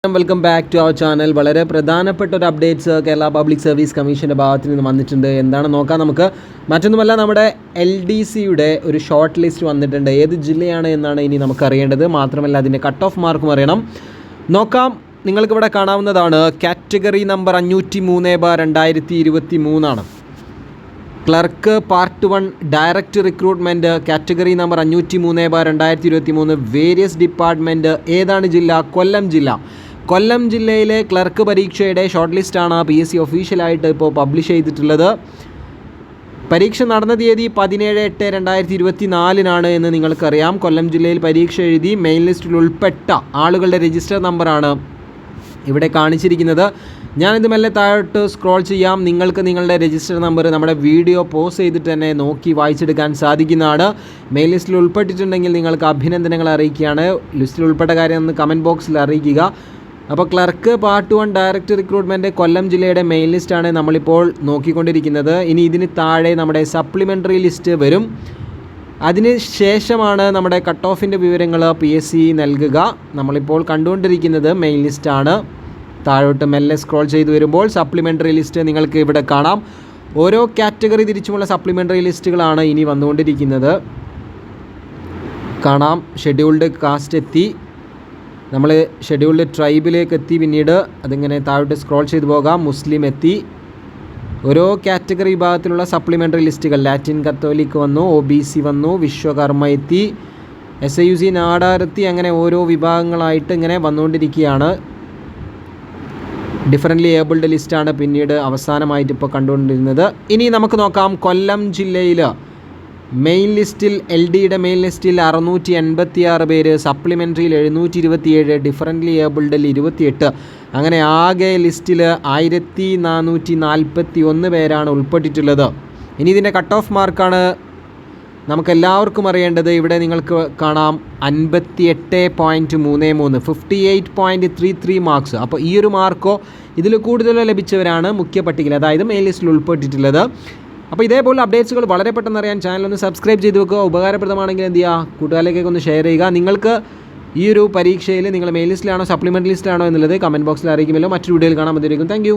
Welcome back to our channel. വളരെ പ്രധാനപ്പെട്ട ഒരു അപ്ഡേറ്റ്സ് കേരള പബ്ലിക് സർവീസ് കമ്മീഷൻ്റെ ഭാഗത്ത് നിന്ന് വന്നിട്ടുണ്ട്. എന്താണെന്ന് നോക്കാം നമുക്ക്. മറ്റൊന്നുമല്ല, നമ്മുടെ LDCയുടെ ഒരു ഷോർട്ട് ലിസ്റ്റ് വന്നിട്ടുണ്ട്. ഏത് ജില്ലയാണ് എന്നാണ് ഇനി നമുക്ക് അറിയേണ്ടത്. മാത്രമല്ല അതിൻ്റെ കട്ട് ഓഫ് മാർക്കും അറിയണം. നോക്കാം. നിങ്ങൾക്കിവിടെ കാണാവുന്നതാണ് category number 503/2023 clerk part 1 direct recruitment category number 503/2023 various department. ഏതാണ് ജില്ല? കൊല്ലം ജില്ല. കൊല്ലം ജില്ലയിലെ ക്ലർക്ക് പരീക്ഷയുടെ ഷോർട്ട് ലിസ്റ്റാണ് PSC ഒഫീഷ്യലായിട്ട് ഇപ്പോൾ പബ്ലിഷ് ചെയ്തിട്ടുള്ളത്. പരീക്ഷ നടന്ന തീയതി 17/8/2024 എന്ന് നിങ്ങൾക്കറിയാം. കൊല്ലം ജില്ലയിൽ പരീക്ഷ എഴുതി മെയിൻ ലിസ്റ്റിൽ ഉൾപ്പെട്ട ആളുകളുടെ രജിസ്റ്റർ നമ്പറാണ് ഇവിടെ കാണിച്ചിരിക്കുന്നത്. ഞാനിത് മെല്ലെ താഴോട്ട് സ്ക്രോൾ ചെയ്യാം. നിങ്ങൾക്ക് നിങ്ങളുടെ രജിസ്റ്റർ നമ്പർ നമ്മുടെ വീഡിയോ പോസ് ചെയ്തിട്ട് തന്നെ നോക്കി വായിച്ചെടുക്കാൻ സാധിക്കുന്നതാണ്. മെയിൻ ലിസ്റ്റിൽ ഉൾപ്പെട്ടിട്ടുണ്ടെങ്കിൽ നിങ്ങൾക്ക് അഭിനന്ദനങ്ങൾ അറിയിക്കുകയാണ്. ലിസ്റ്റിൽ ഉൾപ്പെട്ട കാര്യം ഒന്ന് കമൻറ്റ് ബോക്സിൽ അറിയിക്കുക. അപ്പോൾ ക്ലർക്ക് പാർട്ട് 1 ഡയറക്റ്റ് റിക്രൂട്ട്മെൻറ്റ് കൊല്ലം ജില്ലയുടെ മെയിൻ ലിസ്റ്റാണ് നമ്മളിപ്പോൾ നോക്കിക്കൊണ്ടിരിക്കുന്നത്. ഇനി ഇതിന് താഴെ നമ്മുടെ സപ്ലിമെൻ്ററി ലിസ്റ്റ് വരും. അതിന് ശേഷമാണ് നമ്മുടെ കട്ട് ഓഫിൻ്റെ വിവരങ്ങൾ PSC നൽകുക. നമ്മളിപ്പോൾ കണ്ടുകൊണ്ടിരിക്കുന്നത് മെയിൻ ലിസ്റ്റാണ്. താഴോട്ട് മെല്ലെ സ്ക്രോൾ ചെയ്ത് വരുമ്പോൾ സപ്ലിമെൻ്ററി ലിസ്റ്റ് നിങ്ങൾക്ക് ഇവിടെ കാണാം. ഓരോ കാറ്റഗറി തിരിച്ചുമുള്ള സപ്ലിമെൻ്ററി ലിസ്റ്റുകളാണ് ഇനി വന്നുകൊണ്ടിരിക്കുന്നത്. കാണാം. ഷെഡ്യൂൾഡ് കാസ്റ്റ് എത്തി. നമ്മൾ ഷെഡ്യൂൾഡ് ട്രൈബിലേക്ക് എത്തി. പിന്നീട് അതിങ്ങനെ താഴോട്ട് സ്ക്രോൾ ചെയ്ത് പോകാം. മുസ്ലിം എത്തി. ഓരോ കാറ്റഗറി വിഭാഗത്തിലുള്ള സപ്ലിമെൻ്ററി ലിസ്റ്റുകൾ ലാറ്റിൻ കത്തോലിക്ക് വന്നു, OBC വന്നു, വിശ്വകർമ്മ എത്തി, SIUC നാടാരെത്തി. അങ്ങനെ ഓരോ വിഭാഗങ്ങളായിട്ട് ഇങ്ങനെ വന്നുകൊണ്ടിരിക്കുകയാണ്. ഡിഫറൻ്റ്ലി ഏബിൾഡ് ലിസ്റ്റാണ് പിന്നീട് അവസാനമായിട്ട് ഇപ്പോൾ കണ്ടുകൊണ്ടിരുന്നത്. ഇനി നമുക്ക് നോക്കാം. കൊല്ലം ജില്ലയിൽ മെയിൻ ലിസ്റ്റിൽ LDയുടെ മെയിൻ ലിസ്റ്റിൽ 686 പേര്, സപ്ലിമെൻ്ററിയിൽ 727, ഡിഫറൻ്റ്ലി ഏബിൾഡിൽ 28. അങ്ങനെ ആകെ ലിസ്റ്റിൽ 1441 പേരാണ് ഉൾപ്പെട്ടിട്ടുള്ളത്. ഇനി ഇതിൻ്റെ കട്ട് ഓഫ് മാർക്കാണ് നമുക്കെല്ലാവർക്കും അറിയേണ്ടത്. ഇവിടെ നിങ്ങൾക്ക് കാണാം 58.33, 58.33 മാർക്സ്. അപ്പോൾ ഈ ഒരു മാർക്കോ ഇതിൽ കൂടുതലോ ലഭിച്ചവരാണ് മുഖ്യ പട്ടികയിൽ, അതായത് മെയിൻ ലിസ്റ്റിൽ ഉൾപ്പെട്ടിട്ടുള്ളത്. അപ്പോൾ ഇതേപോലെ അപ്ഡേറ്റ്സുകൾ വളരെ പെട്ടെന്ന് അറിയാൻ ചാനലൊന്ന് സബ്സ്ക്രൈബ് ചെയ്ത് വെക്കുക. ഉപകാരപ്രദമാണെങ്കിൽ എന്ത് ചെയ്യുക, കൂട്ടുകാരിലേക്കൊക്കെ ഒന്ന് ഷെയർ ചെയ്യുക. നിങ്ങൾക്ക് ഈ ഒരു പരീക്ഷയിൽ നിങ്ങൾ മെയിൻ ലിസ്റ്റിലാണോ സപ്ലിമെൻ്ററി ലിസ്റ്റിലാണോ എന്നുള്ളത് കമൻറ്റ് ബോക്സിൽ അറിയിക്കുമല്ലോ. മറ്റൊരു വീഡിയോയിൽ കാണാൻ മതിയായിരിക്കും. Thank you.